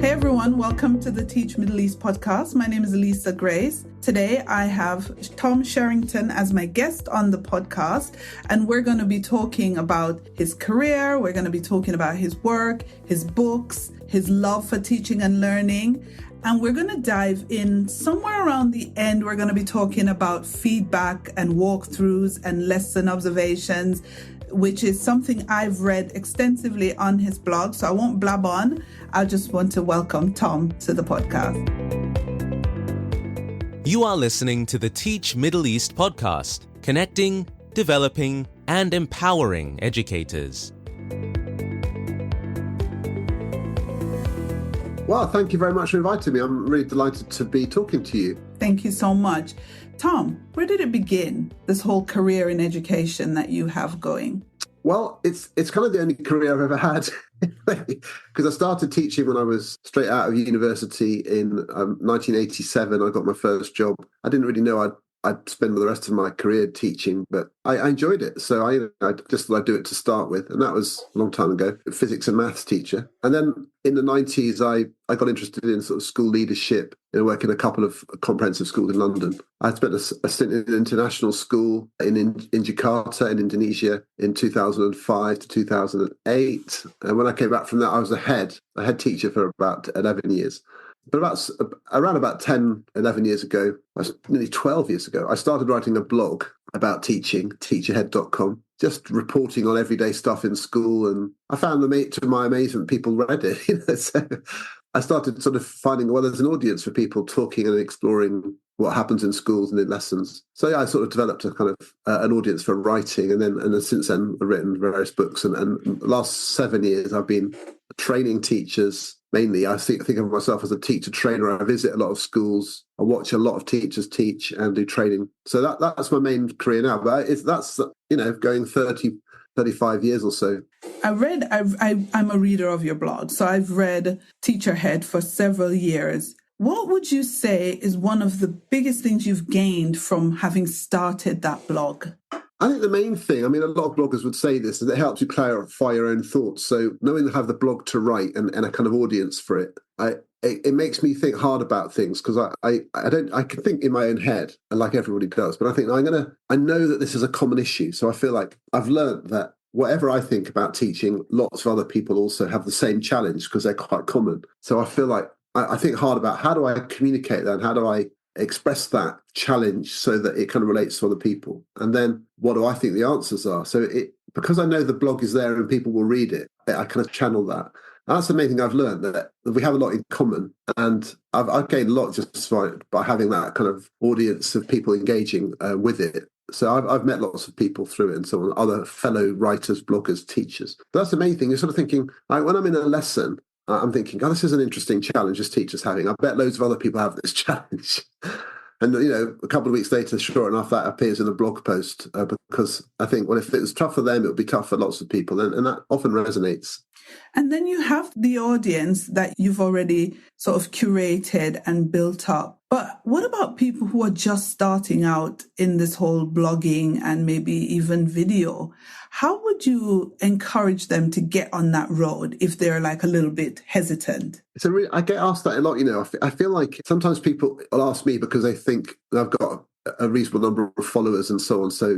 Hey everyone, welcome to the Teach Middle East podcast. My name is Lisa Grace. Today I have Tom Sherrington as my guest on the podcast, and we're going to be talking about his career, we're going to be talking about his work, his books, his love for teaching and learning, and we're going to dive in somewhere around the end. We're going to be talking about feedback and walkthroughs and lesson observations, which is something I've read extensively on his blog, so I won't blab on. I just want to welcome Tom to the podcast. You are listening to the Teach Middle East podcast, connecting, developing, and empowering educators. Well, thank you very much for inviting me. I'm really delighted to be talking to you. Thank you so much. Tom, where did it begin, this whole career in education that you have going? Well, it's kind of the only career I've ever had, because I started teaching when I was straight out of university in 1987. I got my first job. I didn't really know I'd spend the rest of my career teaching, but I enjoyed it. So I just thought I'd do it to start with. And that was a long time ago, a physics and maths teacher. And then in the 90s, I got interested in sort of school leadership, working in a couple of comprehensive schools in London. I spent a stint in an international school in Jakarta in Indonesia in 2005 to 2008. And when I came back from that, I was a head teacher for about 11 years. But around about 10, 11 years ago, nearly 12 years ago, I started writing a blog about teaching, TeacherHead.com, just reporting on everyday stuff in school. And I found to my amazement, people read it. So I started sort of finding, well, there's an audience for people talking and exploring what happens in schools and in lessons. So yeah, I sort of developed a kind of an audience for writing, and then since then I've written various books. And the last 7 years I've been training teachers. Mainly, I think of myself as a teacher trainer. I visit a lot of schools. I watch a lot of teachers teach and do training. So that's my main career now. But that's going 35 years or so. I'm a reader of your blog, so I've read TeacherHead for several years. What would you say is one of the biggest things you've gained from having started that blog? I think the main thing, a lot of bloggers would say this, is it helps you clarify your own thoughts. So knowing to have the blog to write and a kind of audience for it, it makes me think hard about things, because I can think in my own head, like everybody does, but I think I know that this is a common issue. So I feel like I've learned that whatever I think about teaching, lots of other people also have the same challenge, because they're quite common. So I feel like I think hard about how do I communicate that, and how do I express that challenge so that it kind of relates to other people, and then what do I think the answers are. So because I know the blog is there and people will read it, I kind of channel that. That's the main thing I've learned, that we have a lot in common, and I've gained a lot just by having that kind of audience of people engaging with it. So I've met lots of people through it, and so on, other fellow writers, bloggers, teachers. But that's the main thing. You're sort of thinking, when I'm in a lesson, I'm thinking, this is an interesting challenge this teacher's having. I bet loads of other people have this challenge. And, a couple of weeks later, sure enough, that appears in a blog post, because I think, well, if it was tough for them, it would be tough for lots of people. And that often resonates. And then you have the audience that you've already sort of curated and built up. But what about people who are just starting out in this whole blogging and maybe even video? How would you encourage them to get on that road if they're like a little bit hesitant? I get asked that a lot. I feel like sometimes people will ask me because they think I've got a reasonable number of followers and so on. So,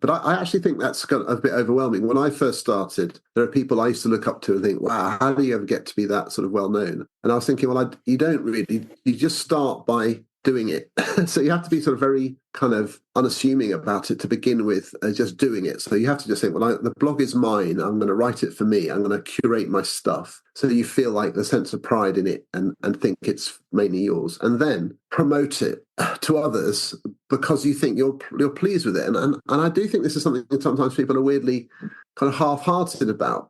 but I actually think that's a bit overwhelming. When I first started, there are people I used to look up to and think, wow, how do you ever get to be that sort of well known? And I was thinking, well, you don't really, you just start by doing it. So you have to be sort of very kind of unassuming about it to begin with, just doing it. So you have to just think, well, the blog is mine. I'm going to write it for me. I'm going to curate my stuff. So you feel like the sense of pride in it and think it's mainly yours. And then promote it to others because you think you're pleased with it. And I do think this is something that sometimes people are weirdly kind of half-hearted about.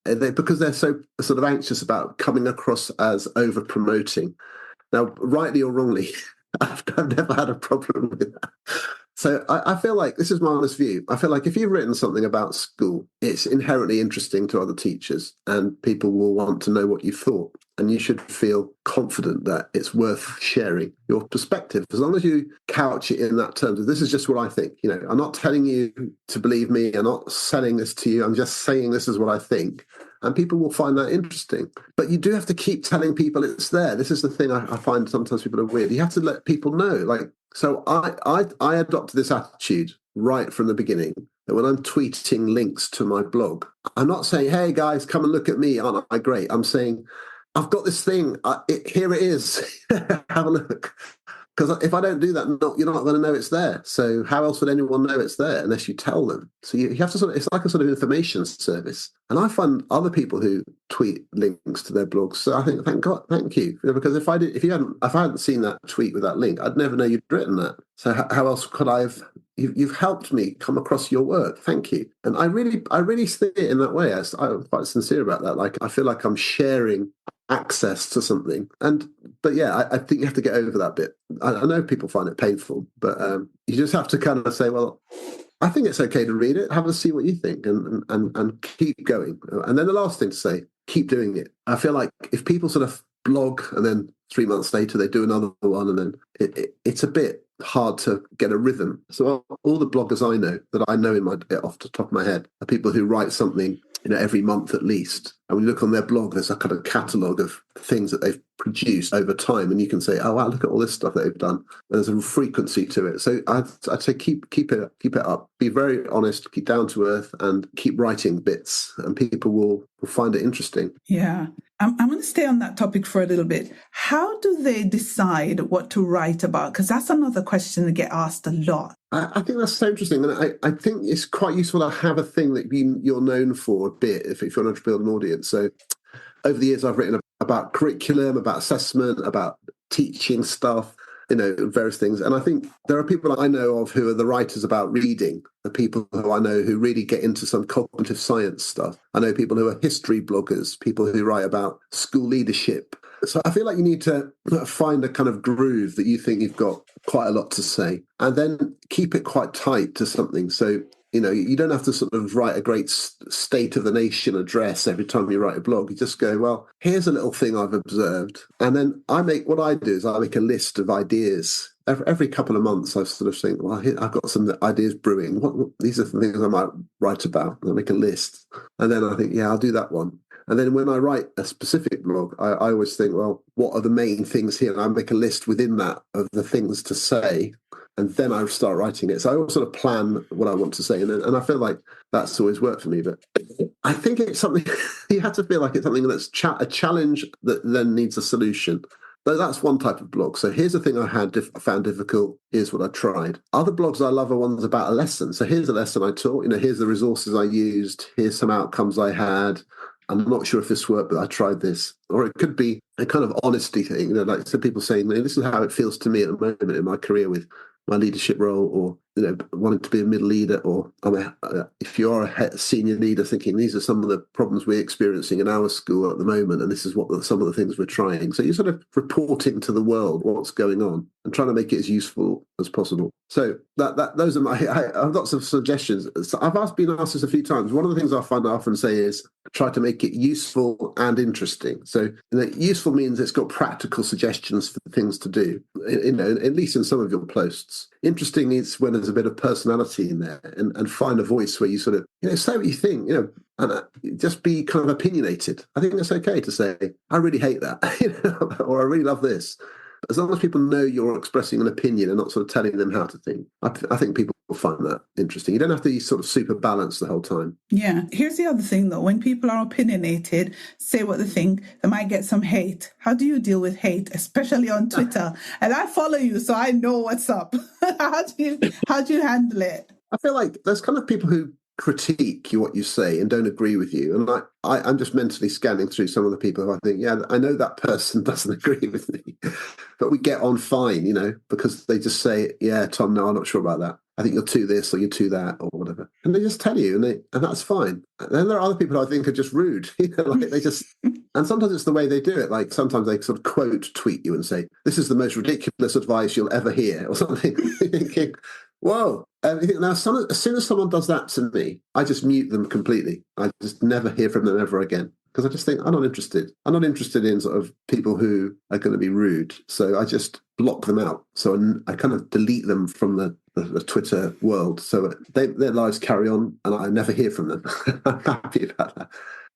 Because they're so sort of anxious about coming across as over-promoting. Now, rightly or wrongly, I've never had a problem with that. So I feel like, this is my honest view, I feel like if you've written something about school, it's inherently interesting to other teachers and people will want to know what you thought. And you should feel confident that it's worth sharing your perspective, as long as you couch it in that terms of, this is just what I think. I'm not telling you to believe me. I'm not selling this to you. I'm just saying this is what I think. and people will find that interesting. But you do have to keep telling people it's there. This is the thing I find sometimes people are weird. You have to let people know. Like, so I adopted this attitude right from the beginning, that when I'm tweeting links to my blog, I'm not saying, hey guys, come and look at me, aren't I great? I'm saying, I've got this thing, here it is, have a look. Because if I don't do that, you're not going to know it's there. So how else would anyone know it's there unless you tell them? So you have to it's like a sort of information service. And I find other people who tweet links to their blogs. So I think, thank God, thank you. Because if I hadn't seen that tweet with that link, I'd never know you'd written that. So how else could I have? You've helped me come across your work. Thank you. And I really see it in that way. I'm quite sincere about that. Like, I feel like I'm sharing access to something. But yeah, I think you have to get over that bit. I know people find it painful, but you just have to kind of say, well, I think it's okay to read it, have a see what you think, and keep going. And then the last thing to say, keep doing it. I feel like if people sort of blog and then 3 months later they do another one, and then it's a bit hard to get a rhythm. So all the bloggers I know off the top of my head are people who write something every month at least. And when you look on their blog, there's a kind of catalogue of things that they've produced over time, and you can say, oh wow, look at all this stuff that they've done. There's a frequency to it. So I'd say keep it up. Be very honest, keep down to earth, and keep writing bits, and people will find it interesting. Yeah. I'm going to stay on that topic for a little bit. How do they decide what to write about? Because that's another question that get asked a lot. I think that's so interesting. And I think it's quite useful to have a thing that you're known for a bit if you want to build an audience. So over the years, I've written about curriculum, about assessment, about teaching stuff, various things. And I think there are people I know of who are the writers about reading, the people who I know who really get into some cognitive science stuff. I know people who are history bloggers, people who write about school leadership. So I feel like you need to find a kind of groove that you think you've got quite a lot to say, and then keep it quite tight to something. So you don't have to sort of write a great state of the nation address every time you write a blog. You just go, well, here's a little thing I've observed. And then I make a list of ideas. Every couple of months, I sort of think, well, I've got some ideas brewing. These are the things I might write about. And I make a list. And then I think, yeah, I'll do that one. And then when I write a specific blog, I always think, well, what are the main things here? And I make a list within that of the things to say. And then I start writing it. So I always sort of plan what I want to say. And I feel like that's always worked for me. But I think it's something, you have to feel like it's something that's a challenge that then needs a solution. So that's one type of blog. So here's the thing I found difficult. Here's what I tried. Other blogs I love are ones about a lesson. So here's a lesson I taught. Here's the resources I used. Here's some outcomes I had. I'm not sure if this worked, but I tried this. Or it could be a kind of honesty thing, like some people saying, this is how it feels to me at the moment in my career with my leadership role, or wanting to be a middle leader, or if you are a senior leader, thinking these are some of the problems we're experiencing in our school at the moment, and this is what some of the things we're trying. So you're sort of reporting to the world what's going on and trying to make it as useful as possible. So those are I have lots of suggestions. So I've been asked this a few times. One of the things I find I often say is try to make it useful and interesting. So useful means it's got practical suggestions for things to do, at least in some of your posts. Interesting is when there's a bit of personality in there, and find a voice where you sort of say what you think, and just be kind of opinionated. I think it's okay to say, I really hate that, or I really love this. As long as people know you're expressing an opinion and not sort of telling them how to think, I think people will find that interesting. You don't have to be sort of super balanced the whole time. Yeah. Here's the other thing, though. When people are opinionated, say what they think, they might get some hate. How do you deal with hate, especially on Twitter? And I follow you, so I know what's up. How do you handle it? I feel like there's kind of people who critique what you say and don't agree with you. And I'm just mentally scanning through some of the people who I think, yeah, I know that person doesn't agree with me, but we get on fine, because they just say, yeah, Tom, no, I'm not sure about that. I think you're too this or you're too that or whatever. And they just tell you, and that's fine. And then there are other people who I think are just rude, like they just, and sometimes it's the way they do it. Like sometimes they sort of quote tweet you and say, this is the most ridiculous advice you'll ever hear or something. Thinking, whoa. Now, as soon as someone does that to me, I just mute them completely. I just never hear from them ever again. Because I just think, I'm not interested. I'm not interested in sort of people who are going to be rude. So I just block them out. So I kind of delete them from the Twitter world. So their lives carry on and I never hear from them. I'm happy about that.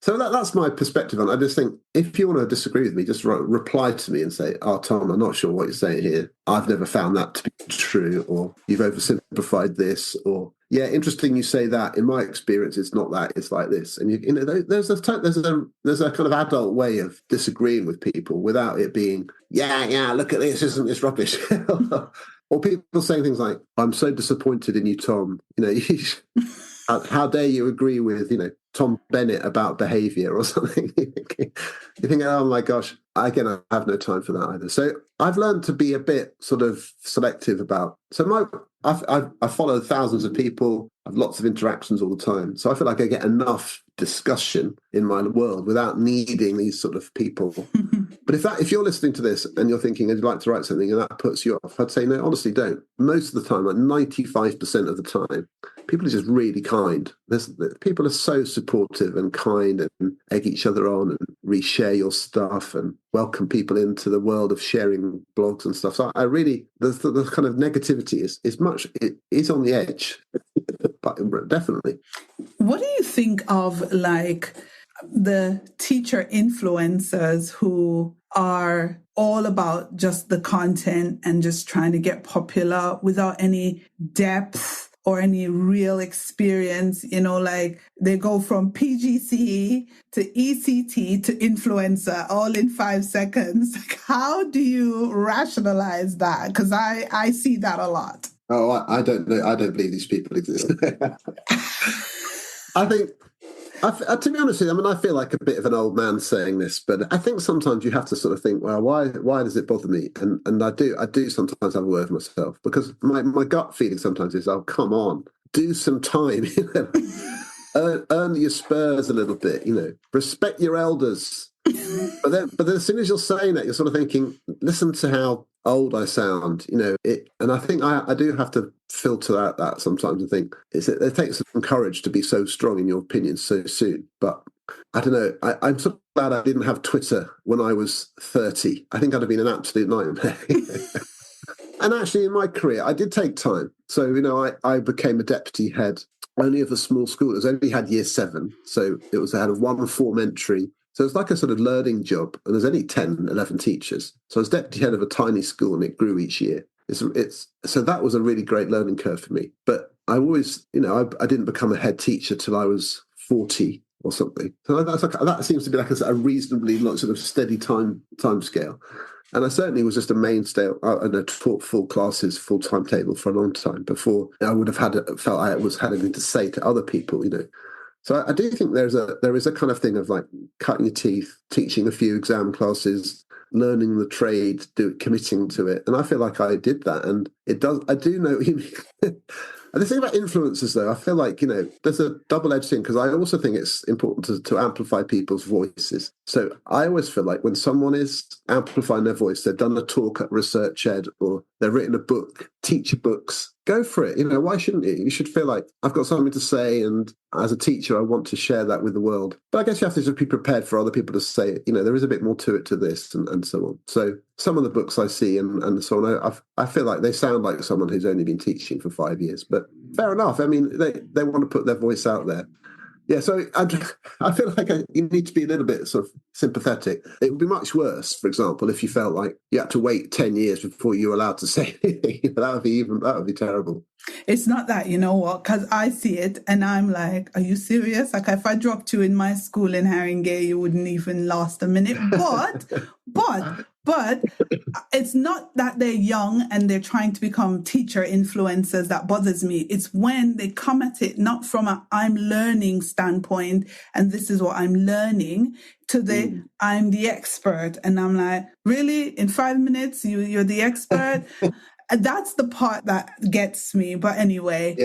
So that's my perspective on it. I just think if you want to disagree with me, just reply to me and say, "Oh, Tom, I'm not sure what you're saying here. I've never found that to be true," or "You've oversimplified this," or "Yeah, interesting you say that. In my experience, it's not that. It's like this." And you know, there's a kind of adult way of disagreeing with people without it being, "Yeah, look at this. Isn't this rubbish?" Or people saying things like, "I'm so disappointed in you, Tom. You know, how dare you agree with, you know, Tom Bennett about behaviour," or something." You think, oh my gosh, again, I have no time for that either. So I've learned to be a bit sort of selective about. So I follow thousands of people. I have lots of interactions all the time. So I feel like I get enough discussion in my world without needing these sort of people. But if you're listening to this and you're thinking I'd like to write something and that puts you off, I'd say no, honestly, don't. Most of the time, like 95% of the time, people are just really kind. People are so supportive and kind and egg each other on and reshare your stuff and welcome people into the world of sharing blogs and stuff. So I really, the kind of negativity is on the edge, but definitely. What do you think of like the teacher influencers who are all about just the content and just trying to get popular without any depth or any real experience? You know, like they go from PGCE to ECT to influencer all in 5 seconds. Like, how do you rationalize that? Because I see that a lot. Oh, I don't know. I don't believe these people exist. I think, to be honest with you, I mean, I feel like a bit of an old man saying this, but I think sometimes you have to sort of think, well, why does it bother me? And I do sometimes have a word for myself, because my gut feeling sometimes is, oh, come on, do some time, you know, earn your spurs a little bit, you know, respect your elders. But then as soon as you're saying that, you're sort of thinking, listen to how old I sound, you know. And I think I do have to filter out that sometimes and think it takes some courage to be so strong in your opinions so soon. But I don't know. I'm sort of glad I didn't have Twitter when I was 30. I think I'd have been an absolute nightmare. And actually, in my career, I did take time. So, you know, I became a deputy head only of a small school. It was only had year 7. So I had a 1-form entry. So it's like a sort of learning job, and there's only 10, 11 teachers. So I was deputy head of a tiny school, and it grew each year. So that was a really great learning curve for me. But I always, you know, I didn't become a head teacher till I was 40 or something. So that seems to be like a reasonably sort of steady time scale. And I certainly was just a mainstay. I taught full classes, full timetable for a long time before I would have felt I had anything to say to other people, you know. So I do think there is a kind of thing of like cutting your teeth, teaching a few exam classes, learning the trade, committing to it. And I feel like I did that. And it does, I do know. And the thing about influencers, though, I feel like, you know, there's a double-edged thing, because I also think it's important to amplify people's voices. So I always feel like when someone is amplifying their voice, they've done a talk at TeacherHead or they've written a book, teacher books, go for it. You know, why shouldn't you? You should feel like I've got something to say, and as a teacher, I want to share that with the world. But I guess you have to just be prepared for other people to say, you know, there is a bit more to it to this and so on. So some of the books I see and so on, I feel like they sound like someone who's only been teaching for 5 years. But fair enough. I mean, they want to put their voice out there. Yeah, so I feel like you need to be a little bit sort of sympathetic. It would be much worse, for example, if you felt like you had to wait 10 years before you were allowed to say anything. That would be terrible. It's not that, you know what, because I see it and I'm like, are you serious? Like, if I dropped you in my school in Haringey, you wouldn't even last a minute. But it's not that they're young and they're trying to become teacher influencers that bothers me. It's when they come at it not from a I'm learning standpoint and this is what I'm learning to the I'm the expert. And I'm like, really? In 5 minutes, you're the expert? That's the part that gets me. But anyway,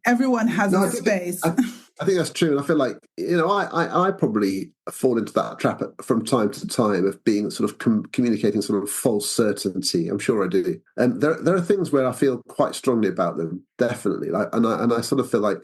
everyone has a space. I think that's true. And I feel like, you know, I probably fall into that trap from time to time of being sort of communicating sort of false certainty. I'm sure I do. And there are things where I feel quite strongly about them, definitely. And I sort of feel like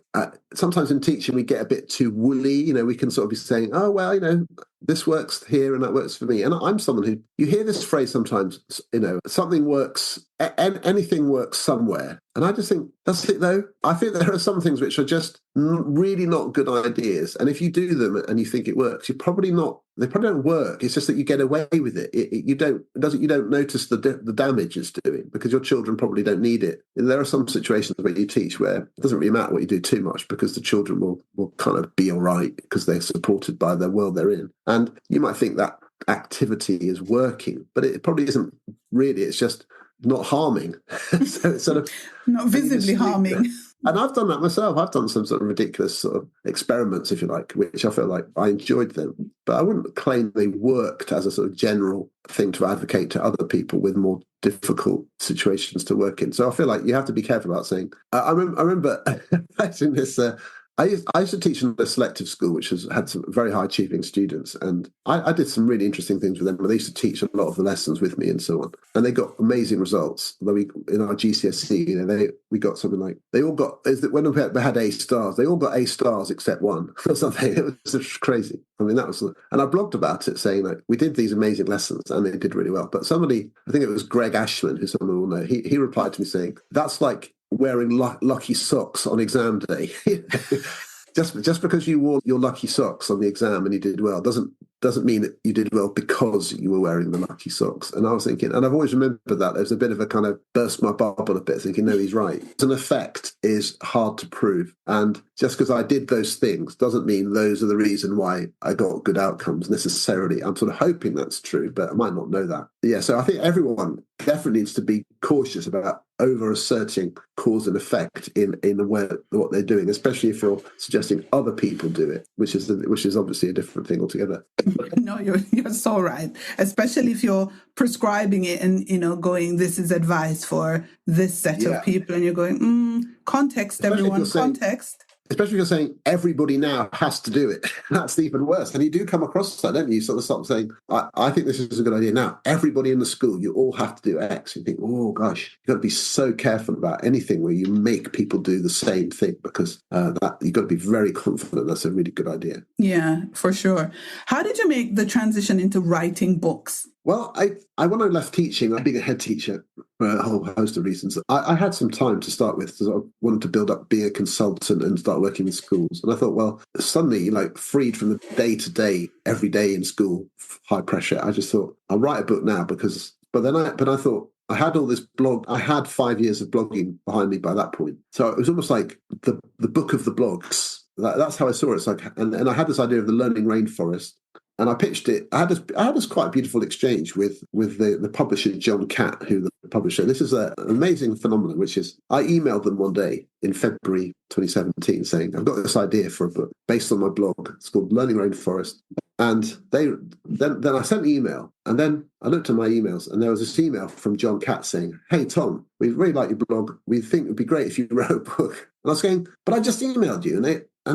sometimes in teaching we get a bit too woolly. You know, we can sort of be saying, oh, well, you know, this works here and that works for me. And I'm someone who, you hear this phrase sometimes, you know, something works, anything works somewhere. And I just think, does it though? I think there are some things which are just really not good ideas. And if you do them and you think it works, they probably don't work. It's just that you get away with it. You don't notice the damage it's doing because your children probably don't need it. And there are some situations where you teach where it doesn't really matter what you do too much because the children will kind of be all right because they're supported by the world they're in. And you might think that activity is working, but it probably isn't really. It's just not harming. So it's sort of not visibly harming. And I've done that myself. I've done some sort of ridiculous sort of experiments, if you like, which I feel like I enjoyed them. But I wouldn't claim they worked as a sort of general thing to advocate to other people with more difficult situations to work in. So I feel like you have to be careful about saying. I remember writing this. I used to teach in a selective school, which had some very high achieving students, and I did some really interesting things with them. They used to teach a lot of the lessons with me and so on, and they got amazing results. Though in our GCSE, you know, we got something like they all got when we had A stars, they all got A stars except one or something. It was just crazy. I mean, that was, and I blogged about it saying like we did these amazing lessons and they did really well. But somebody, I think it was Greg Ashman, who someone will know, he replied to me saying that's like wearing lucky socks on exam day. Just because you wore your lucky socks on the exam and you did well doesn't mean that you did well because you were wearing the lucky socks. And I was thinking, and I've always remembered that there's a bit of a kind of burst my bubble a bit, thinking, no, he's right. An effect is hard to prove. And just because I did those things doesn't mean those are the reason why I got good outcomes necessarily. I'm sort of hoping that's true, but I might not know that. Yeah, so I think everyone definitely needs to be cautious about over-asserting cause and effect in the way what they're doing, especially if you're suggesting other people do it, which is obviously a different thing altogether. No, you're so right. Especially if you're prescribing it and, you know, going, this is advice for this set of people, and you're going, context, especially everyone, context. Especially if you're saying everybody now has to do it. That's even worse. And you do come across that, don't you? You sort of start saying, I think this is a good idea. Now, everybody in the school, you all have to do X. You think, oh, gosh, you've got to be so careful about anything where you make people do the same thing because that you've got to be very confident that's a really good idea. Yeah, for sure. How did you make the transition into writing books? Well, I when I left teaching, being a head teacher for a whole host of reasons, I had some time to start with. So I wanted to build up being a consultant and start working with schools. And I thought, well, suddenly, like freed from the day-to-day, every day in school, high pressure, I just thought, I'll write a book now because, but I thought, I had all this blog. I had 5 years of blogging behind me by that point. So it was almost like the book of the blogs. That's how I saw it. It's like, and I had this idea of the learning rainforest. And I pitched it. I had this quite beautiful exchange with the publisher, John Catt, who the publisher. This is an amazing phenomenon, which is I emailed them one day in February 2017 saying, I've got this idea for a book based on my blog. It's called Learning Rainforest. And then I sent an email, and then I looked at my emails, and there was this email from John Catt saying, hey, Tom, we really like your blog. We think it would be great if you wrote a book. And I was going, but I just emailed you, and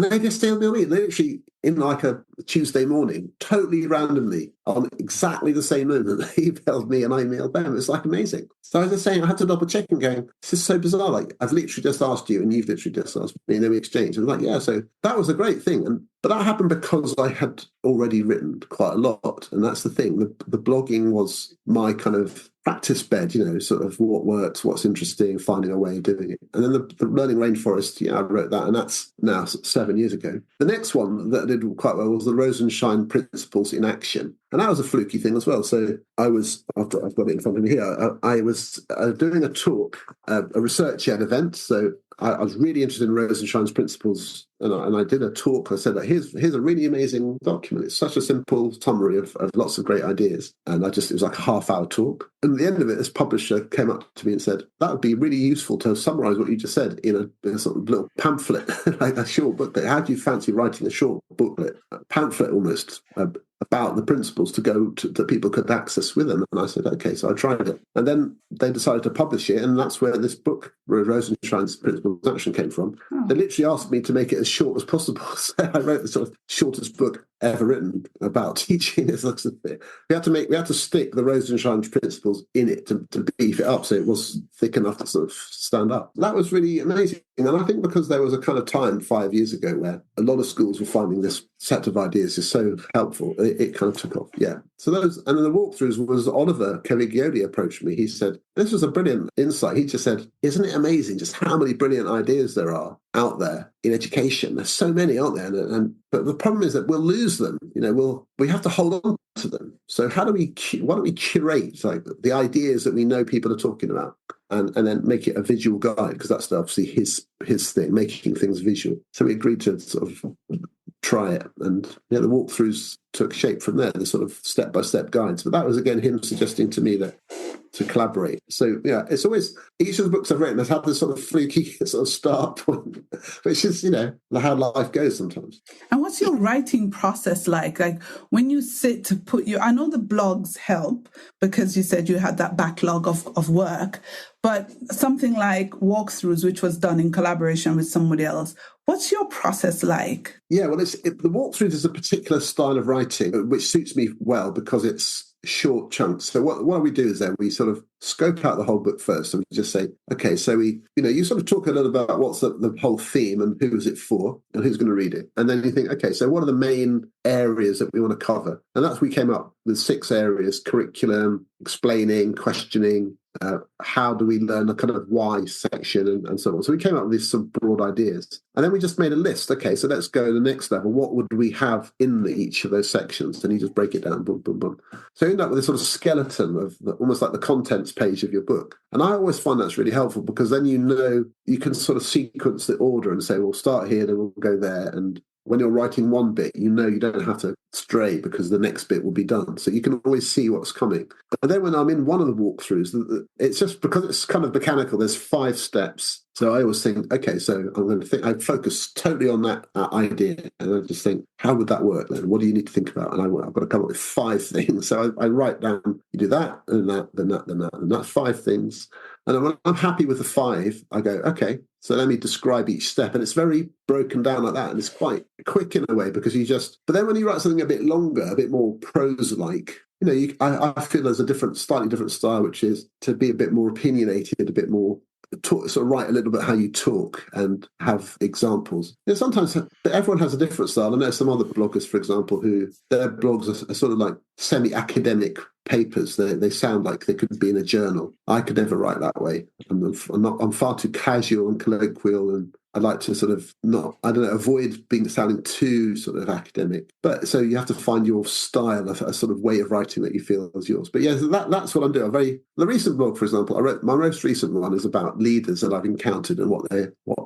they just emailed me. They literally, in like a Tuesday morning, totally randomly, on exactly the same moment, they emailed me and I emailed them. It's like amazing. So I was just saying, I had to double check and going, this is so bizarre. Like, I've literally just asked you and you've literally just asked me, and then we exchanged. And I'm like, yeah, so that was a great thing. But that happened because I had already written quite a lot. And that's the thing. The blogging was my kind of practice bed, you know, sort of what works, what's interesting, finding a way of doing it. And then the Learning Rainforest, I wrote that, and that's now 7 years ago. The next one that I did quite well was the Rosenshine Principles in Action. And that was a fluky thing as well. So I've got it in front of me here. I was doing a talk, a research-ed event. So I was really interested in Rosenshine's principles, and I did a talk. I said, here's a really amazing document. It's such a simple summary of lots of great ideas. And it was like a half-hour talk. And at the end of it, this publisher came up to me and said, that would be really useful to summarize what you just said in a sort of little pamphlet, like a short booklet. How do you fancy writing a short booklet, a pamphlet almost, about the principles to go to that people could access with them? And I said, okay, so I tried it. And then they decided to publish it, and that's where this book, Rosenshine's Principles of Action, came from. They literally asked me to make it as short as possible. So I wrote the sort of shortest book ever written about teaching. We had to stick the Rosenshine principles in it to beef it up so it was thick enough to sort of stand up. That was really amazing. And I think because there was a kind of time 5 years ago where a lot of schools were finding this set of ideas is so helpful, it kind of took off. Yeah. So those, and then the walkthroughs was Oliver Cavighioli approached me. He said, this was a brilliant insight. He just said, isn't it amazing just how many brilliant ideas there are out there in education? There's so many, aren't there? But the problem is that we'll lose them. We have to hold on to them. So why don't we curate like the ideas that we know people are talking about? And then make it a visual guide, because that's obviously his thing, making things visual. So we agreed to sort of try it, and the walkthroughs took shape from there, the sort of step-by-step guides. But that was, again, him suggesting to me that to collaborate. So, yeah, it's always, each of the books I've written has had this sort of fluky sort of start point, which is, how life goes sometimes. And what's your writing process like? Like when you sit to I know the blogs help because you said you had that backlog of work, but something like Walkthroughs, which was done in collaboration with somebody else, what's your process like? Yeah, well, the Walkthroughs is a particular style of writing, which suits me well because it's short chunks. So what we do is then we sort of scope out the whole book first, and we just say, okay, so you sort of talk a little about what's the whole theme and who is it for and who's going to read it. And then you think, okay, so what are the main areas that we want to cover? And we came up with 6 areas: curriculum, explaining, questioning, how do we learn, a kind of why section, and so on. So we came up with some broad ideas. And then we just made a list. Okay, so let's go to the next level. What would we have in each of those sections? And you just break it down, boom, boom, boom. So you end up with this sort of skeleton of almost like the contents page of your book. And I always find that's really helpful, because then you can sort of sequence the order and say, we'll start here, then we'll go there. And when you're writing one bit, you don't have to stray because the next bit will be done. So you can always see what's coming. And then when I'm in one of the walkthroughs, it's just because it's kind of mechanical, there's 5 steps. So I always think, okay, so I'm going to think, I focus totally on that idea. And I just think, how would that work then? What do you need to think about? And I've got to come up with 5 things. So I write down, you do that, and that, then that, then that, and that's 5 things. And when I'm happy with the 5, I go, okay, so let me describe each step. And it's very broken down like that. And it's quite quick in a way, because but then when you write something a bit longer, a bit more prose-like, I feel there's a slightly different style, which is to be a bit more opinionated, a bit more sort of write a little bit how you talk and have examples. Sometimes everyone has a different style. I know some other bloggers, for example, who their blogs are sort of like semi-academic papers. They sound like they could be in a journal. I could never write that way. I'm far too casual and colloquial, and I'd like to sort of avoid sounding too sort of academic. But so you have to find your style, a sort of way of writing that you feel is yours. But yeah, that's what I'm doing. The recent blog, for example, my most recent one is about leaders that I've encountered and what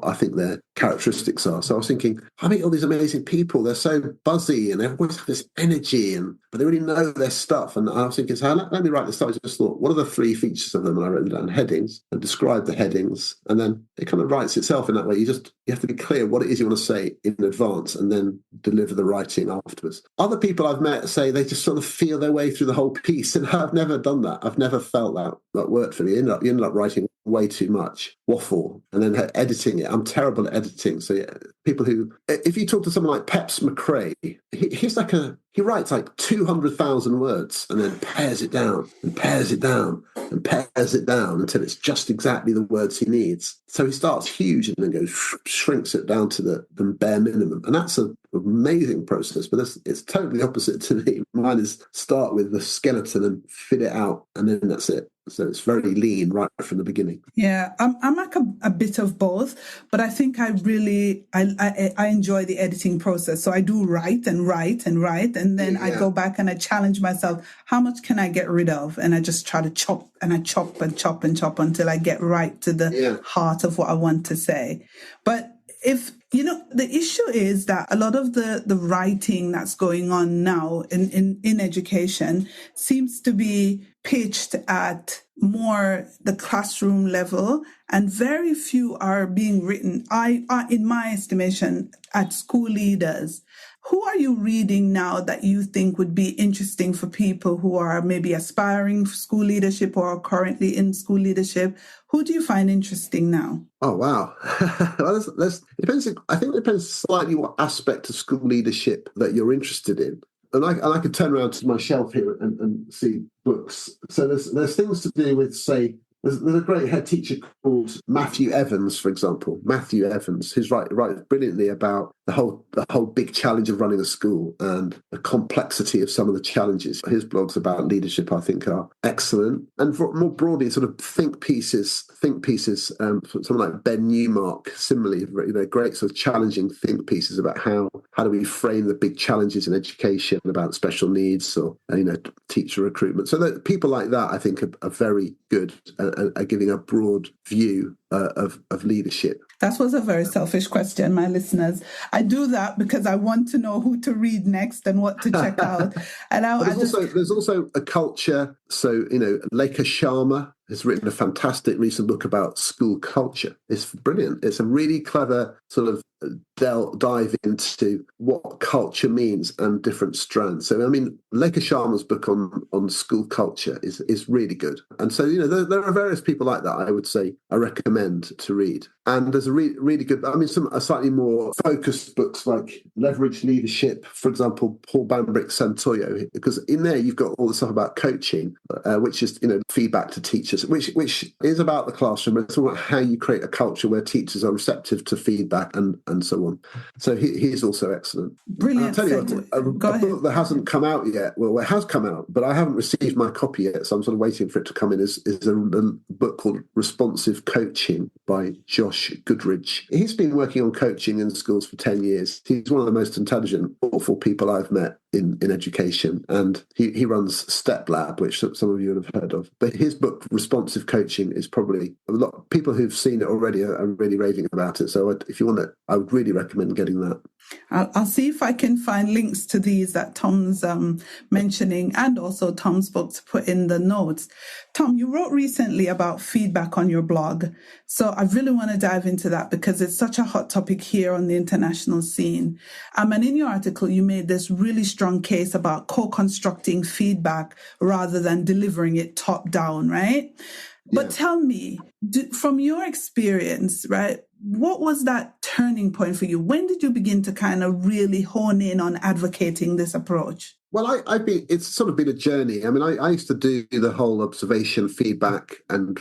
I think their characteristics are. So I was thinking, I meet all these amazing people. They're so buzzy and they always have this energy, but they really know their stuff. And I was thinking, so let me write this down. I just thought, what are the 3 features of them? And I wrote them down: headings, and described the headings. And then it kind of writes itself in that way. You have to be clear what it is you want to say in advance, and then deliver the writing afterwards. Other people I've met say they just sort of feel their way through the whole piece, and I've never done that. I've never felt that worked for me. You end up writing way too much waffle and then editing it. I'm terrible at editing. So yeah, people if you talk to someone like Peps McRae, he writes like 200,000 words and then pares it down and pares it down and pares it down until it's just exactly the words he needs. So he starts huge and then shrinks it down to the bare minimum. And that's an amazing process, but it's totally opposite to me. Mine is start with the skeleton and fit it out, and then that's it. So it's very lean right from the beginning. Yeah, I'm like a bit of both, but I think I enjoy the editing process. So I do write, and then I go back and I challenge myself. How much can I get rid of? And I just try to chop until I get right to the heart of what I want to say. But if the issue is that a lot of the writing that's going on now in education seems to be pitched at more the classroom level, and very few are being written, in my estimation, at school leaders Who are you reading now that you think would be interesting for people who are maybe aspiring for school leadership or are currently in school leadership? Who do you find interesting now? Oh, wow. Well, depends. I think it depends slightly what aspect of school leadership that you're interested in. And I could turn around to my shelf here and see books. So there's things to do with, say, there's a great head teacher called Matthew Evans, for example. Matthew Evans, who's writes brilliantly about the whole big challenge of running a school and the complexity of some of the challenges. His blogs about leadership, I think, are excellent. And more broadly, sort of think pieces. Someone like Ben Newmark, similarly, great sort of challenging think pieces about how do we frame the big challenges in education about special needs or teacher recruitment. So that people like that, I think, are very good at giving a broad view of leadership. That was a very selfish question, my listeners. I do that because I want to know who to read next and what to check out. And there's also a culture. So, Lekha Sharma has written a fantastic recent book about school culture. It's brilliant. It's a really clever sort of dive into what culture means and different strands. So, I mean, Lekha Sharma's book on school culture is really good. And so, there are various people like that I would say I recommend to read. And there's a really good, some slightly more focused books like Leverage Leadership, for example, Paul Bambrick Santoyo, because in there you've got all the stuff about coaching, which is, feedback to teachers, which is about the classroom. It's all about how you create a culture where teachers are receptive to feedback and so on. So he's also excellent. Brilliant. I'll tell you a book that hasn't come out yet. Well, it has come out, but I haven't received my copy yet, so I'm sort of waiting for it to come in. Is a book called Responsive Coaching by Josh Goodridge. He's been working on coaching in schools for 10 years. He's one of the most intelligent, thoughtful people I've met in education, and he runs Step Lab, which some of you would have heard of. But his book Responsive Coaching is probably a lot of people who've seen it already are really raving about it. So if you want it, I would really recommend getting that. I'll see if I can find links to these that Tom's mentioning, and also Tom's book to put in the notes. Tom, you wrote recently about feedback on your blog. So I really want to dive into that because it's such a hot topic here on the international scene. And in your article, you made this really strong case about co-constructing feedback rather than delivering it top down, right? But tell me, from your experience, right, what was that turning point for you? When did you begin to kind of really hone in on advocating this approach? Well, it's sort of been a journey. I used to do the whole observation, feedback, and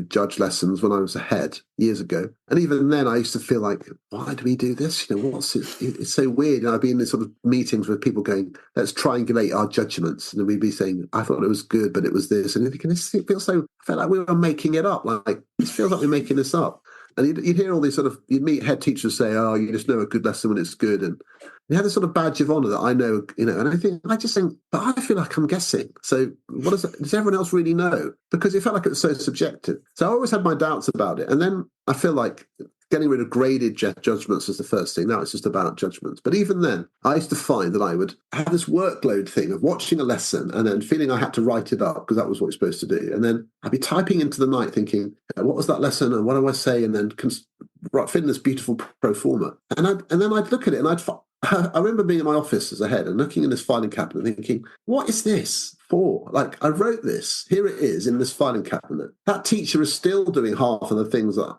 judge lessons when I was a head years ago. And even then, I used to feel like, why do we do this? What's it? It's so weird. I've been in sort of meetings with people going, let's triangulate our judgments. And we'd be saying, I thought it was good, but it was this. And it feels so, I felt like we were making it up. Like, it feels like we're making this up. And you'd hear all these you'd meet head teachers say, oh, you just know a good lesson when it's good. And they had this sort of badge of honor that I know, and I just think, but I feel like I'm guessing. So does everyone else really know? Because it felt like it was so subjective. So I always had my doubts about it. And then I feel like getting rid of graded judgments was the first thing. Now it's just about judgments. But even then, I used to find that I would have this workload thing of watching a lesson and then feeling I had to write it up because that was what you're supposed to do. And then I'd be typing into the night thinking, what was that lesson and what do I say? And then fit in this beautiful pro forma. And then I'd look at it and I remember being in my office as a head and looking in this filing cabinet and thinking, what is this for? Like, I wrote this, here it is in this filing cabinet. That teacher is still doing half of the things that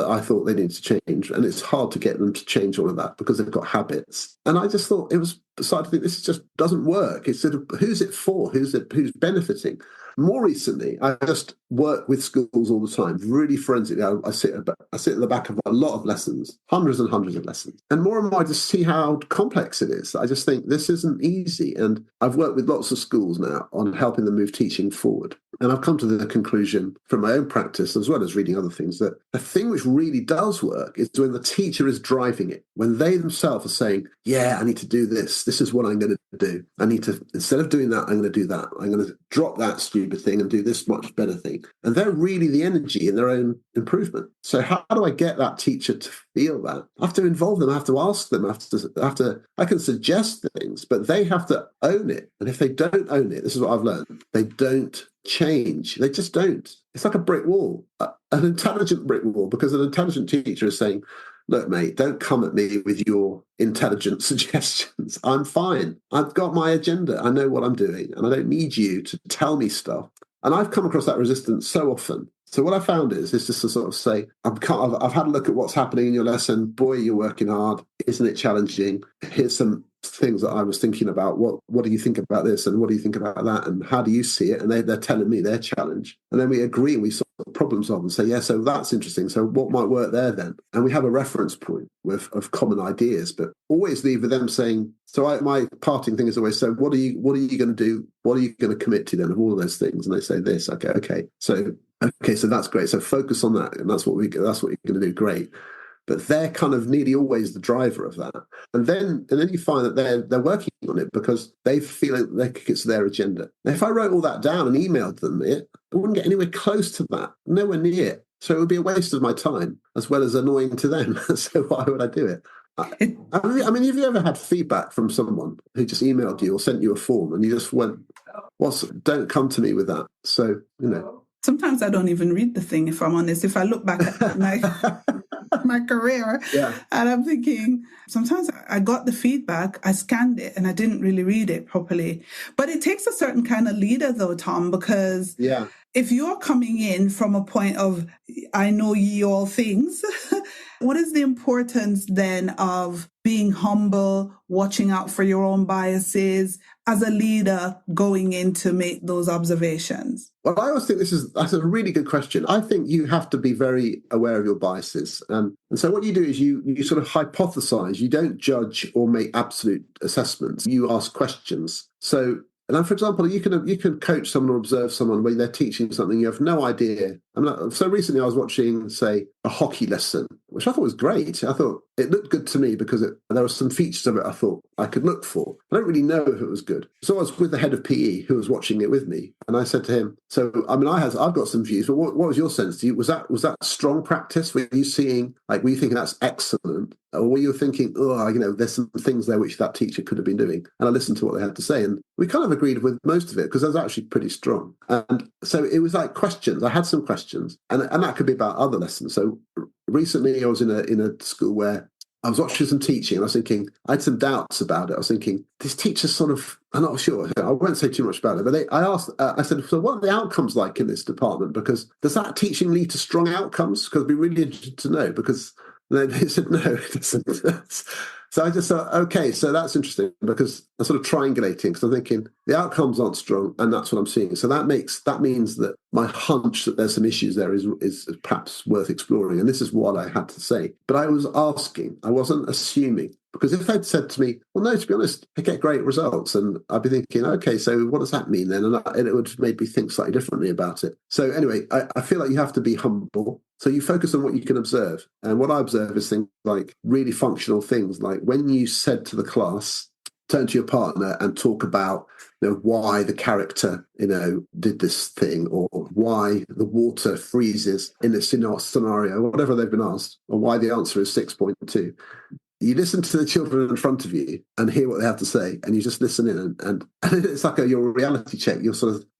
I thought they needed to change. And it's hard to get them to change all of that because they've got habits. And I just thought started to think this just doesn't work. It's sort of, who's it for? Who's benefiting? More recently, I just work with schools all the time, really forensically. I sit at the back of a lot of lessons, hundreds and hundreds of lessons. And more I just see how complex it is. I just think this isn't easy. And I've worked with lots of schools now on helping them move teaching forward. And I've come to the conclusion from my own practice, as well as reading other things, that the thing which really does work is when the teacher is driving it, when they themselves are saying, yeah, I need to do this. This is what I'm going to do. I need to, instead of doing that, I'm going to do that. I'm going to drop that stupid thing and do this much better thing. And they're really the energy in their own improvement. So how do I get that teacher to feel that? I have to involve them. I have to ask them. I can suggest things, but they have to own it. And if they don't own it, this is what I've learned, they don't change. They just don't. It's like a brick wall, an intelligent brick wall, because an intelligent teacher is saying, look, mate, don't come at me with your intelligent suggestions. I'm fine. I've got my agenda. I know what I'm doing, and I don't need you to tell me stuff. And I've come across that resistance so often. So what I found is just to sort of say, I've had a look at what's happening in your lesson. Boy, you're working hard. Isn't it challenging? Here's some things that I was thinking about. What do you think about this? And what do you think about that? And how do you see it? And they're telling me their challenge. And then we agree and we sort of problem solve and say, yeah, so that's interesting. So what might work there then? And we have a reference point of common ideas, but always leave with them saying, so my parting thing is always, so what are you going to do? What are you going to commit to then of all of those things? And they say this, okay. So that's great. So focus on that. And that's what you're going to do. Great. But they're kind of nearly always the driver of that. And then you find that they're working on it because they feel like it's their agenda. Now, if I wrote all that down and emailed them it, I wouldn't get anywhere close to that, nowhere near. So it would be a waste of my time as well as annoying to them. So why would I do it? I mean, have you ever had feedback from someone who just emailed you or sent you a form and you just went, don't come to me with that? So, Sometimes I don't even read the thing, if I'm honest. If I look back at my career, and I'm thinking, sometimes I got the feedback, I scanned it, and I didn't really read it properly. But it takes a certain kind of leader, though, Tom, because if you're coming in from a point of, I know ye all things, what is the importance then of being humble, watching out for your own biases, as a leader going in to make those observations? Well, I always think that's a really good question. I think you have to be very aware of your biases. And so what you do is you sort of hypothesize. You don't judge or make absolute assessments. You ask questions. So, and then, for example, you can coach someone or observe someone where they're teaching something you have no idea. So recently I was watching, say, a hockey lesson, which I thought was great. I thought it looked good to me because there were some features of it I thought I could look for. I don't really know if it was good. So I was with the head of PE who was watching it with me. And I said to him, I've got some views, but what was your sense? Was that strong practice? Were you thinking that's excellent? Or were you thinking, there's some things there which that teacher could have been doing? And I listened to what they had to say. And we kind of agreed with most of it because it was actually pretty strong. And so it was like questions. I had some questions. And that could be about other lessons. So recently I was in a school where I was watching some teaching and I was thinking, I had some doubts about it. I was thinking, this teacher's sort of, I'm not sure. I won't say too much about it, but I said, so what are the outcomes like in this department? Because does that teaching lead to strong outcomes? Because I'd be really interested to know, because they said, no, it doesn't. So I just thought, okay, so that's interesting because I'm sort of triangulating because I'm thinking the outcomes aren't strong and that's what I'm seeing. So that means that my hunch that there's some issues there is perhaps worth exploring. And this is what I had to say. But I was asking, I wasn't assuming. Because if they'd said to me, well, no, to be honest, I get great results. And I'd be thinking, okay, so what does that mean then? And it would make me think slightly differently about it. So anyway, I feel like you have to be humble. So you focus on what you can observe. And what I observe is things like really functional things, like when you said to the class, turn to your partner and talk about why the character did this thing, or why the water freezes in this scenario, whatever they've been asked, or why the answer is 6.2. You listen to the children in front of you and hear what they have to say, and you just listen in, and it's like your reality check. You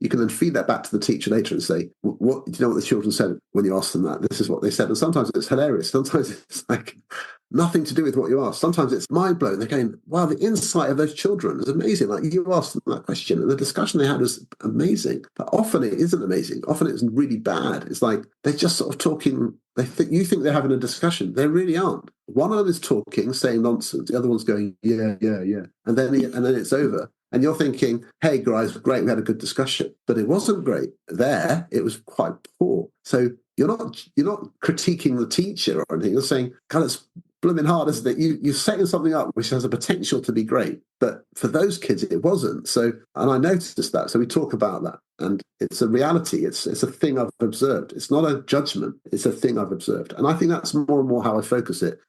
can then feed that back to the teacher later and say, "What do you know what the children said when you asked them that? This is what they said." And sometimes it's hilarious. Sometimes it's like nothing to do with what you asked. Sometimes it's mind blowing. They're going, "Wow, the insight of those children is amazing." Like you asked them that question, and the discussion they had was amazing. But often it isn't amazing. Often it's really bad. It's like they're just sort of talking. You think they're having a discussion. They really aren't. One of them is talking, saying nonsense. The other one's going, yeah. And then it's over. And you're thinking, hey, guys, great, we had a good discussion. But it wasn't great. It was quite poor. So you're not critiquing the teacher or anything. You're saying, God, it's blooming hard, isn't it? You're setting something up which has a potential to be great. But for those kids, it wasn't. So, and I noticed that. So we talk about that. And it's a reality. It's a thing I've observed. It's not a judgment. It's a thing I've observed. And I think that's more and more how I focus it.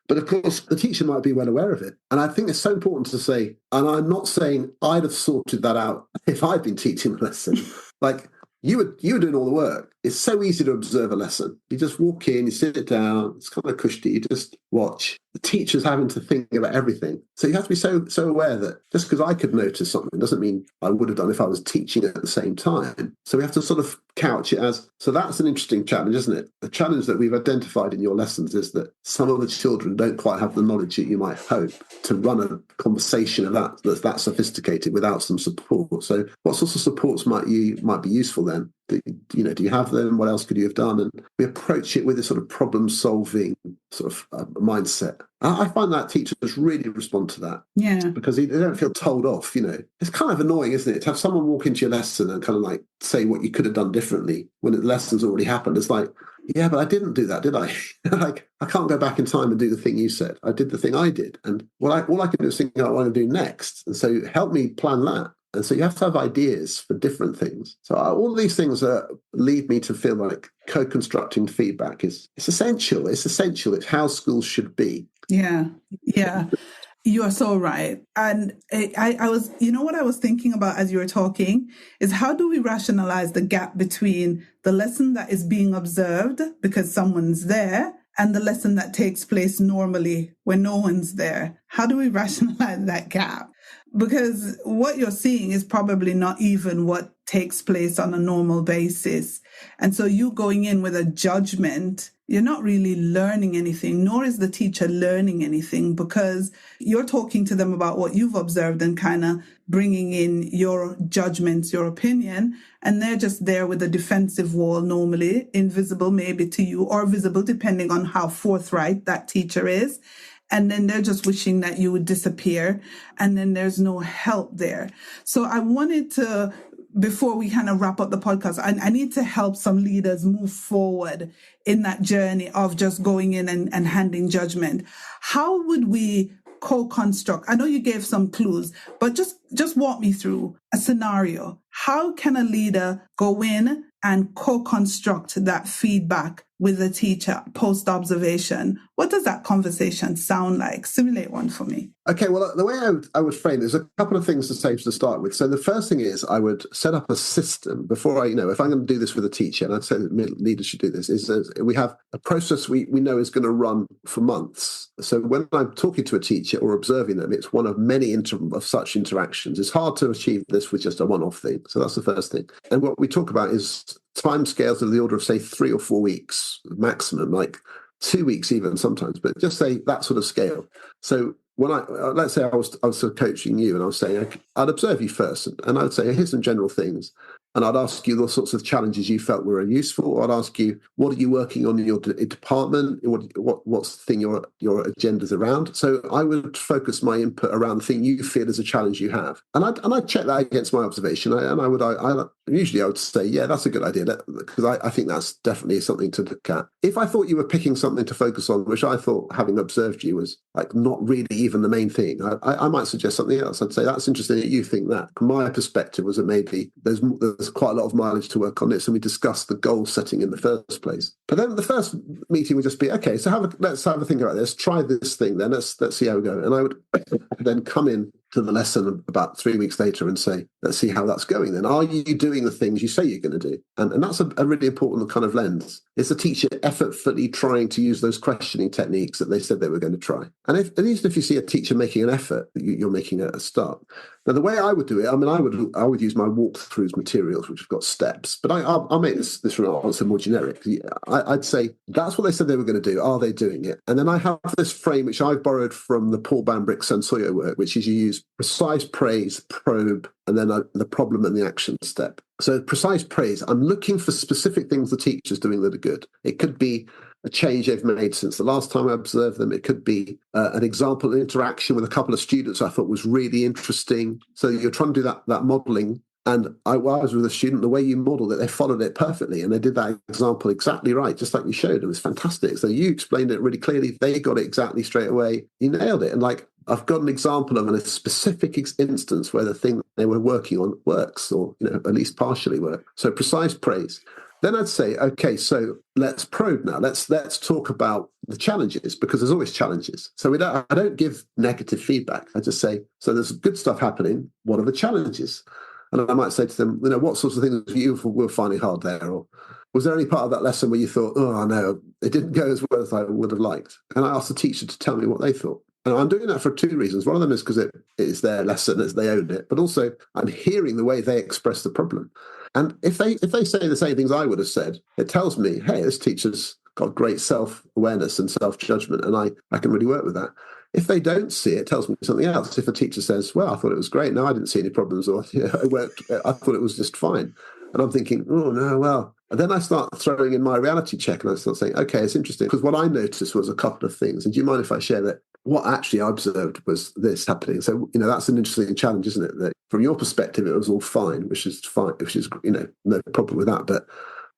But of course, the teacher might be well aware of it. And I think it's so important to say, and I'm not saying I'd have sorted that out if I'd been teaching the lesson. Like, you were doing all the work. It's so easy to observe a lesson. You just walk in, you sit it down, it's kind of cushy. You just watch, the teacher's having to think about everything. So you have to be so aware that just because I could notice something doesn't mean I would have done if I was teaching at the same time. So we have to sort of couch it as, so that's an interesting challenge, isn't it? The challenge that we've identified in your lessons is that some of the children don't quite have the knowledge that you might hope to run a conversation of that's that sophisticated without some support. So what sorts of supports might be useful then? Do you have them? What else could you have done? And we approach it with this sort of problem-solving sort of mindset. I find that teachers really respond to that. Yeah. Because they don't feel told off, It's kind of annoying, isn't it? To have someone walk into your lesson and kind of like say what you could have done differently when the lesson's already happened. It's like, yeah, but I didn't do that, did I? Like, I can't go back in time and do the thing you said. I did the thing I did. And all I can do is think what I want to do next. And so help me plan that. And so you have to have ideas for different things. So all of these things lead me to feel like co-constructing feedback it's essential. It's essential. It's how schools should be. Yeah. You are so right. And I was, what I was thinking about as you were talking is how do we rationalize the gap between the lesson that is being observed because someone's there and the lesson that takes place normally when no one's there? How do we rationalize that gap? Because what you're seeing is probably not even what takes place on a normal basis. And so you going in with a judgment, you're not really learning anything, nor is the teacher learning anything, because you're talking to them about what you've observed and kind of bringing in your judgments, your opinion, and they're just there with a defensive wall, normally invisible maybe to you or visible depending on how forthright that teacher is. And then they're just wishing that you would disappear. And then there's no help there. So I wanted to, before we kind of wrap up the podcast, I need to help some leaders move forward in that journey of just going in and handing judgment. How would we co-construct? I know you gave some clues, but just walk me through a scenario. How can a leader go in and co-construct that feedback with the teacher post-observation? What does that conversation sound like? Simulate one for me. Okay, well, the way I would frame it, there's a couple of things to say to start with. So the first thing is I would set up a system before if I'm going to do this with a teacher, and I'd say that leaders should do this, is we have a process we know is going to run for months. So when I'm talking to a teacher or observing them, it's one of many of such interactions. It's hard to achieve this with just a one-off thing. So that's the first thing. And what we talk about is timescales of the order of, say, 3 or 4 weeks maximum, like 2 weeks even sometimes, but just say that sort of scale. So when let's say I was sort of coaching you and I was saying, I'd observe you first and I'd say, here's some general things. And I'd ask you the sorts of challenges you felt were useful. I'd ask you, what are you working on in your department? What's the thing your agenda's around? So I would focus my input around the thing you feel is a challenge you have. And I'd check that against my observation. Usually I would say, yeah, that's a good idea, because I think that's definitely something to look at. If I thought you were picking something to focus on, which I thought, having observed you, was like not really even the main thing, I might suggest something else. I'd say, that's interesting that you think that. My perspective was that maybe there's quite a lot of mileage to work on this, and we discussed the goal setting in the first place. But then the first meeting would just be, okay, so let's have a think about this. Try this thing, then let's see how we go. And I would then come in to the lesson about 3 weeks later and say, let's see how that's going then. Are you doing the things you say you're going to do? And that's a really important kind of lens. Is the teacher effortfully trying to use those questioning techniques that they said they were going to try? And even if you see a teacher making an effort, you're making a start. Now, the way I would do it, I would use my Walkthroughs materials, which have got steps, but I'll make this answer more generic. I'd say, that's what they said they were going to do. Are they doing it? And then I have this frame, which I've borrowed from the Paul Bambrick Sansoyo work, which is you use precise praise, probe, and then the problem and the action step. So precise praise, I'm looking for specific things the teacher's doing that are good. It could be a change they've made since the last time I observed them. It could be an example, an interaction with a couple of students I thought was really interesting. So you're trying to do that modelling. And I was with a student, the way you modelled it, they followed it perfectly. And they did that example exactly right, just like you showed. It was fantastic. So you explained it really clearly. They got it exactly straight away. You nailed it. And I've got an example of a specific instance where the thing they were working on works, or at least partially work. So precise praise. Then I'd say, okay, so let's probe now. Let's talk about the challenges, because there's always challenges. So I don't give negative feedback. I just say, so there's good stuff happening. What are the challenges? And I might say to them, what sorts of things you were finding hard there, or Was there any part of that lesson where you thought, oh, no, it didn't go as well as I would have liked? And I asked the teacher to tell me what they thought. And I'm doing that for two reasons. One of them is because it is their lesson, as they owned it, but also I'm hearing the way they express the problem. And if they say the same things I would have said, it tells me, hey, this teacher's got great self-awareness and self-judgment, and I can really work with that. If they don't see it, it tells me something else. If a teacher says, well, I thought it was great, no, I didn't see any problems, or I thought it was just fine. And I'm thinking, oh, no, well. And then I start throwing in my reality check, and I start saying, okay, it's interesting, because what I noticed was a couple of things. And do you mind if I share that? What actually I observed was this happening. So, that's an interesting challenge, isn't it? That from your perspective, it was all fine, which is fine, which is, no problem with that. But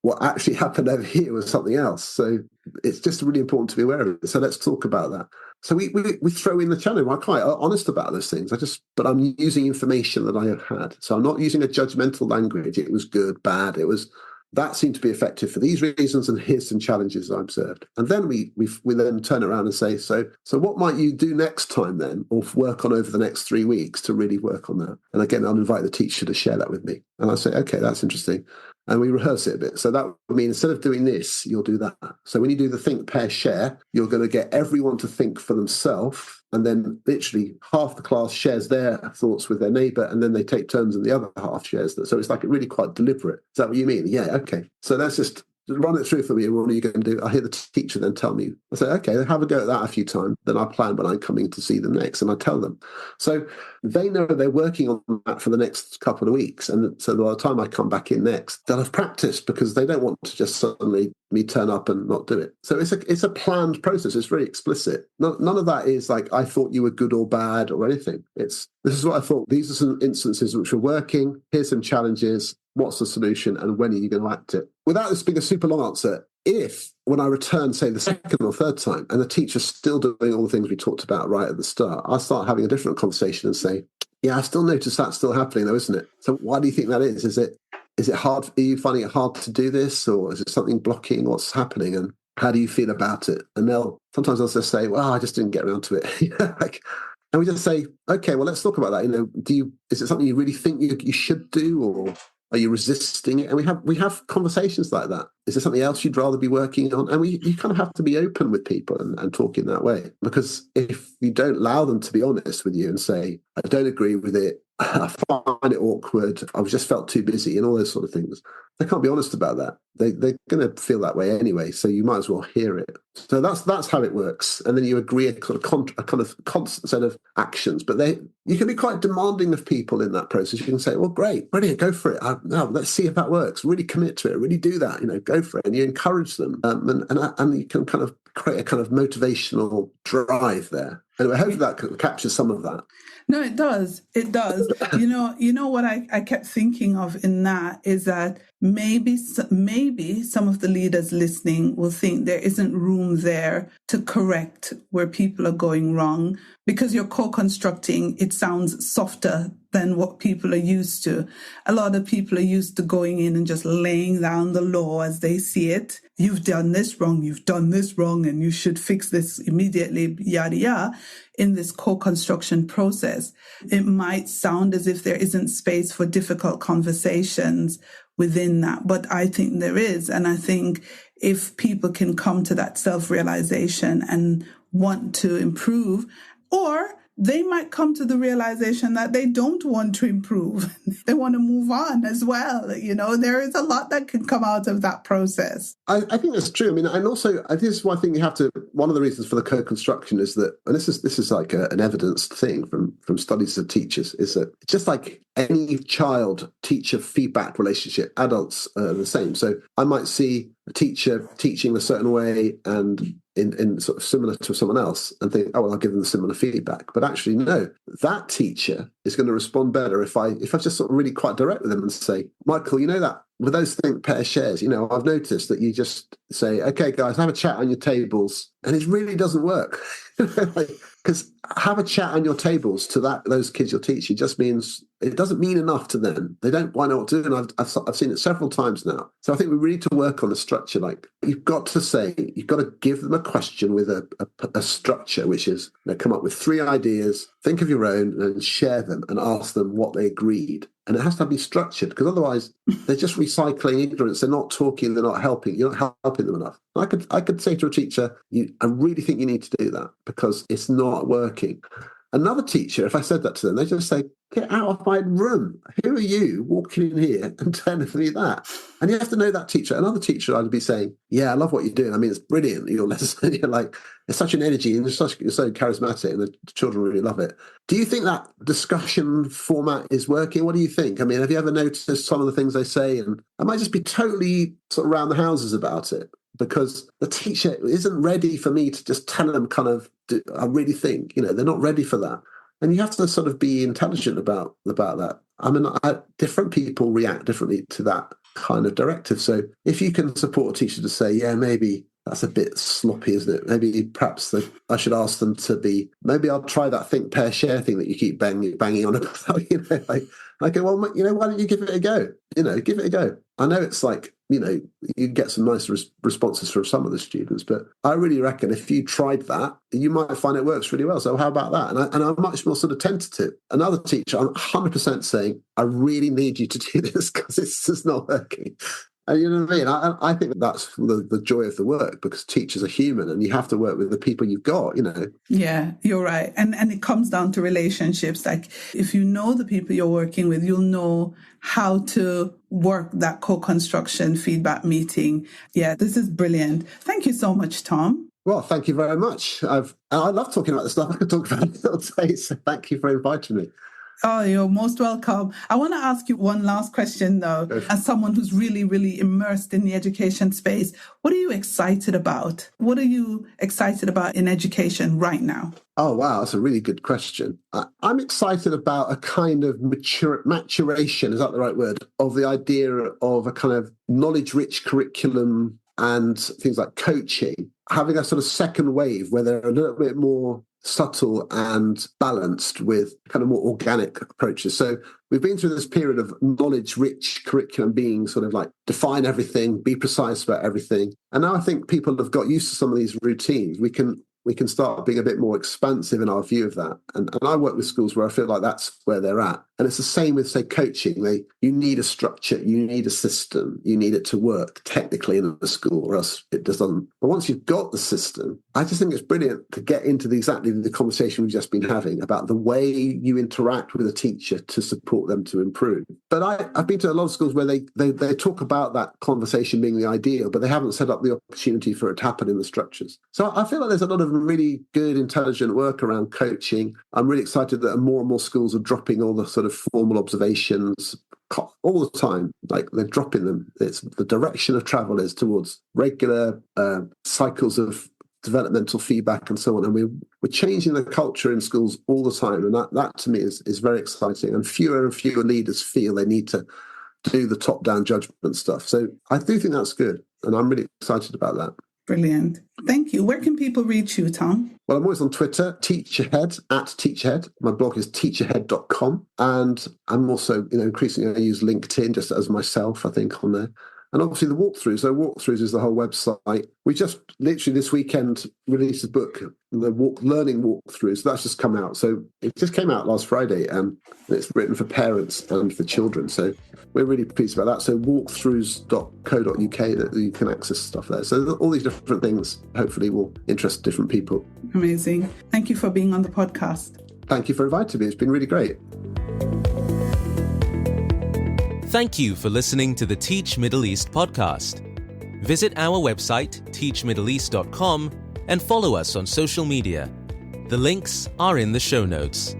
what actually happened over here was something else. So it's just really important to be aware of it. So let's talk about that. So we throw in the challenge. I'm quite honest about those things. But I'm using information that I have had. So I'm not using a judgmental language. It was good, bad. That seemed to be effective for these reasons, and here's some challenges I observed. And then we then turn around and say, so what might you do next time then, or work on over the next 3 weeks to really work on that? And again, I'll invite the teacher to share that with me. And I say, okay, that's interesting. And we rehearse it a bit. So that would mean instead of doing this, you'll do that. So when you do the think, pair, share, you're going to get everyone to think for themselves. And then literally half the class shares their thoughts with their neighbour, and then they take turns and the other half shares that. So it's like really quite deliberate. Is that what you mean? Yeah, okay. So let's just run it through for me. What are you going to do? I hear the teacher then tell me. I say, okay, have a go at that a few times. Then I plan when I'm coming to see them next, and I tell them. So they know they're working on that for the next couple of weeks. And so by the time I come back in next, they'll have practiced, because they don't want to just suddenly me turn up and not do it. So it's a planned process. It's very explicit. None of that is like, I thought you were good or bad or anything. This is what I thought. These are some instances which are working. Here's some challenges. What's the solution, and when are you going to act it? Without this being a super long answer, if when I return, say, the second or third time, and the teacher's still doing all the things we talked about right at the start, I'll start having a different conversation and say, yeah, I still notice that's still happening though, isn't it? So why do you think that is? Is it hard? Are you finding it hard to do this, or is it something blocking what's happening? And how do you feel about it? And sometimes they'll just say, well, I just didn't get around to it. And we just say, okay, well, let's talk about that. Is it something you really think you should do, or are you resisting it? And we have conversations like that. Is there something else you'd rather be working on? And you kind of have to be open with people and talk in that way. Because if you don't allow them to be honest with you and say, I don't agree with it, I find it awkward, I've just felt too busy, and all those sort of things, they can't be honest about that. They're going to feel that way anyway, so you might as well hear it. So that's how it works. And then you agree a kind of constant set of actions. But you can be quite demanding of people in that process. You can say, well, great, brilliant, go for it. Let's see if that works. Really commit to it. Really do that. Go for it. And you encourage them. And you can kind of create a kind of motivational drive there. Anyway, I hope that captures some of that. No, it does. It does. You know what I kept thinking of in that is that maybe some of the leaders listening will think there isn't room there to correct where people are going wrong, because you're co-constructing. It sounds softer than what people are used to. A lot of people are used to going in and just laying down the law as they see it. You've done this wrong, and you should fix this immediately, yada, yada. In this co-construction process, it might sound as if there isn't space for difficult conversations within that, but I think there is. And I think if people can come to that self-realization and want to improve, or they might come to the realization that they don't want to improve. They want to move on as well. There is a lot that can come out of that process. I think that's true. I mean, and also, this is why I think one of the reasons for the co-construction is that, and this is like an evidenced thing from studies of teachers, is that just like any child-teacher feedback relationship, adults are the same. So I might see a teacher teaching a certain way and in sort of similar to someone else and think, oh, well, I'll give them similar feedback. But actually, no, that teacher is going to respond better if I just sort of really quite direct with them and say, Michael, that with those think, pair, shares, I've noticed that you just say, okay, guys, have a chat on your tables. And it really doesn't work. Because have a chat on your tables to those kids you're teaching. Just means it doesn't mean enough to them. They don't quite know what to do, and I've seen it several times now. So I think we really need to work on the structure. Like, you've got to give them a question with a structure, which is, come up with 3 ideas, think of your own, and share them, and ask them what they agreed. And it has to be structured, because otherwise they're just recycling ignorance. They're not talking. They're not helping. You're not helping them enough. I could say to a teacher, I really think you need to do that because it's not working. Another teacher, if I said that to them, they just say, get out of my room. Who are you walking in here and telling me that? And you have to know that teacher. Another teacher, I'd be saying, yeah, I love what you're doing. I mean, it's brilliant. Your lesson, you're like, it's such an energy and you're so charismatic and the children really love it. Do you think that discussion format is working? What do you think? I mean, have you ever noticed some of the things they say? And I might just be totally sort of around the houses about it, because the teacher isn't ready for me to just tell them I really think, they're not ready for that. And you have to sort of be intelligent about that. I mean, different people react differently to that kind of directive. So if you can support a teacher to say, yeah, maybe that's a bit sloppy, isn't it? Maybe perhaps I should ask them to be, maybe I'll try that think, pair, share thing that you keep banging on about, I go, well, why don't you give it a go? Give it a go. I know it's like, you get some nice responses from some of the students, but I really reckon if you tried that, you might find it works really well. So how about that? And I'm much more sort of tentative. Another teacher, I'm 100% saying, I really need you to do this because it's just not working. And you know what I mean? I think that's the joy of the work, because teachers are human and you have to work with the people you've got, Yeah, you're right. And it comes down to relationships. Like, if you know the people you're working with, you'll know how to work that co-construction feedback meeting. Yeah, this is brilliant. Thank you so much, Tom. Well, thank you very much. I love talking about this stuff. I could talk about it all day. So thank you for inviting me. Oh, you're most welcome. I want to ask you one last question, though. As someone who's really, really immersed in the education space, what are you excited about? What are you excited about in education right now? Oh, wow. That's a really good question. I'm excited about a kind of maturation, is that the right word, of the idea of a kind of knowledge-rich curriculum and things like coaching, having a sort of second wave where they're a little bit more subtle and balanced with kind of more organic approaches. So we've been through this period of knowledge-rich curriculum being sort of like define everything, be precise about everything. And now I think people have got used to some of these routines. We can start being a bit more expansive in our view of that. And I work with schools where I feel like that's where they're at. And it's the same with, say, coaching. You need a structure, you need a system, you need it to work technically in the school, or else it just doesn't. But once you've got the system, I just think it's brilliant to get into exactly the conversation we've just been having about the way you interact with a teacher to support them to improve. But I've been to a lot of schools where they talk about that conversation being the ideal, but they haven't set up the opportunity for it to happen in the structures. So I feel like there's a lot of really good, intelligent work around coaching. I'm really excited that more and more schools are dropping all the sort of formal observations all the time. Like, they're dropping them. It's the direction of travel is towards regular cycles of developmental feedback and so on. And we're changing the culture in schools all the time. And that to me is very exciting. And fewer leaders feel they need to do the top-down judgment stuff. So I do think that's good. And I'm really excited about that. Brilliant. Thank you. Where can people reach you, Tom? Well, I'm always on Twitter, TeacherHead, @TeacherHead. My blog is teacherhead.com. And I'm also, increasingly I use LinkedIn just as myself, I think, on there. And obviously the Walkthroughs. So Walkthroughs is the whole website. We just literally this weekend released a book, the Learning Walkthroughs. That's just come out. So it just came out last Friday, and it's written for parents and for children. So we're really pleased about that. So walkthroughs.co.uk, that you can access stuff there. So all these different things hopefully will interest different people. Amazing. Thank you for being on the podcast. Thank you for inviting me. It's been really great. Thank you for listening to the Teach Middle East podcast. Visit our website, teachmiddleeast.com, and follow us on social media. The links are in the show notes.